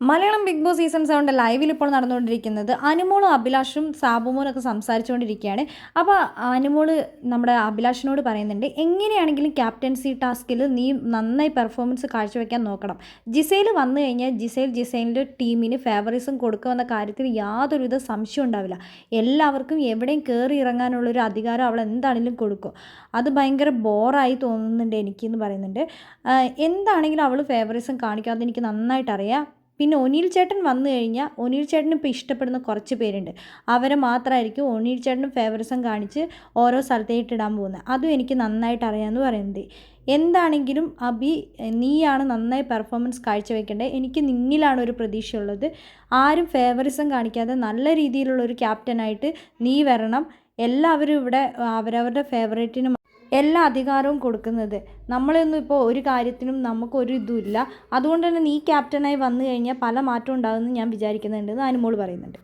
Malayalam big boss season 7 ലൈവിൽ ഇപ്പോൾ നടന്നുകൊണ്ടിരിക്കുന്നത് അനുമോളും അഭിലാഷും സാബുമോനൊക്കെ സംസാരിച്ചുകൊണ്ടിരിക്കുകയാണ്. അപ്പോൾ അനുമോള് നമ്മുടെ അഭിലാഷിനോട് പറയുന്നുണ്ട്, എങ്ങനെയാണെങ്കിലും ക്യാപ്റ്റൻസി ടാസ്കിൽ നീ നന്നായി പെർഫോമൻസ് കാഴ്ചവെക്കാൻ നോക്കണം. ജിസേൽ വന്നു കഴിഞ്ഞാൽ ജിസേലിൻ്റെ ടീമിന് ഫേവറിസം കൊടുക്കുമെന്ന കാര്യത്തിൽ യാതൊരുവിധ സംശയം ഉണ്ടാവില്ല. എല്ലാവർക്കും എവിടെയും കയറി ഇറങ്ങാനുള്ളൊരു അധികാരം അവൾ എന്താണെങ്കിലും കൊടുക്കും. അത് ഭയങ്കര ബോറായി തോന്നുന്നുണ്ട് എനിക്കെന്ന് പറയുന്നുണ്ട്. എന്താണെങ്കിലും അവൾ ഫേവറിസം കാണിക്കാതെ എനിക്ക് നന്നായിട്ട് അറിയാം. പിന്നെ ഒനിൽ ചേട്ടൻ വന്നു കഴിഞ്ഞാൽ ഒനിൽ ചേട്ടന് ഇപ്പോൾ ഇഷ്ടപ്പെടുന്ന കുറച്ച് പേരുണ്ട്. അവരെ മാത്രമായിരിക്കും ഒനിൽ ചേട്ടനും ഫേവറിസം കാണിച്ച് ഓരോ സ്ഥലത്തേക്ക് ഇടാൻ പോകുന്നത്. അതും എനിക്ക് നന്നായിട്ട് അറിയാമെന്ന് പറയുന്നത്. എന്താണെങ്കിലും അഭി, നീയാണ് നന്നായി പെർഫോമൻസ് കാഴ്ചവെക്കേണ്ടത്. എനിക്ക് നിന്നിലാണ് ഒരു പ്രതീക്ഷയുള്ളത്. ആരും ഫേവറിസം കാണിക്കാതെ നല്ല രീതിയിലുള്ളൊരു ക്യാപ്റ്റനായിട്ട് നീ വരണം. എല്ലാവരും ഇവിടെ അവരവരുടെ ഫേവറേറ്റിന് എല്ലാ അധികാരവും കൊടുക്കുന്നത്. നമ്മളൊന്നും ഇപ്പോൾ ഒരു കാര്യത്തിനും നമുക്കൊരു ഇതുമില്ല. അതുകൊണ്ട് തന്നെ നീ ക്യാപ്റ്റനായി വന്നു കഴിഞ്ഞാൽ പല മാറ്റവും ഉണ്ടാകുമെന്ന് ഞാൻ വിചാരിക്കുന്നുണ്ടെന്ന് അനുമോൾ പറയുന്നുണ്ട്.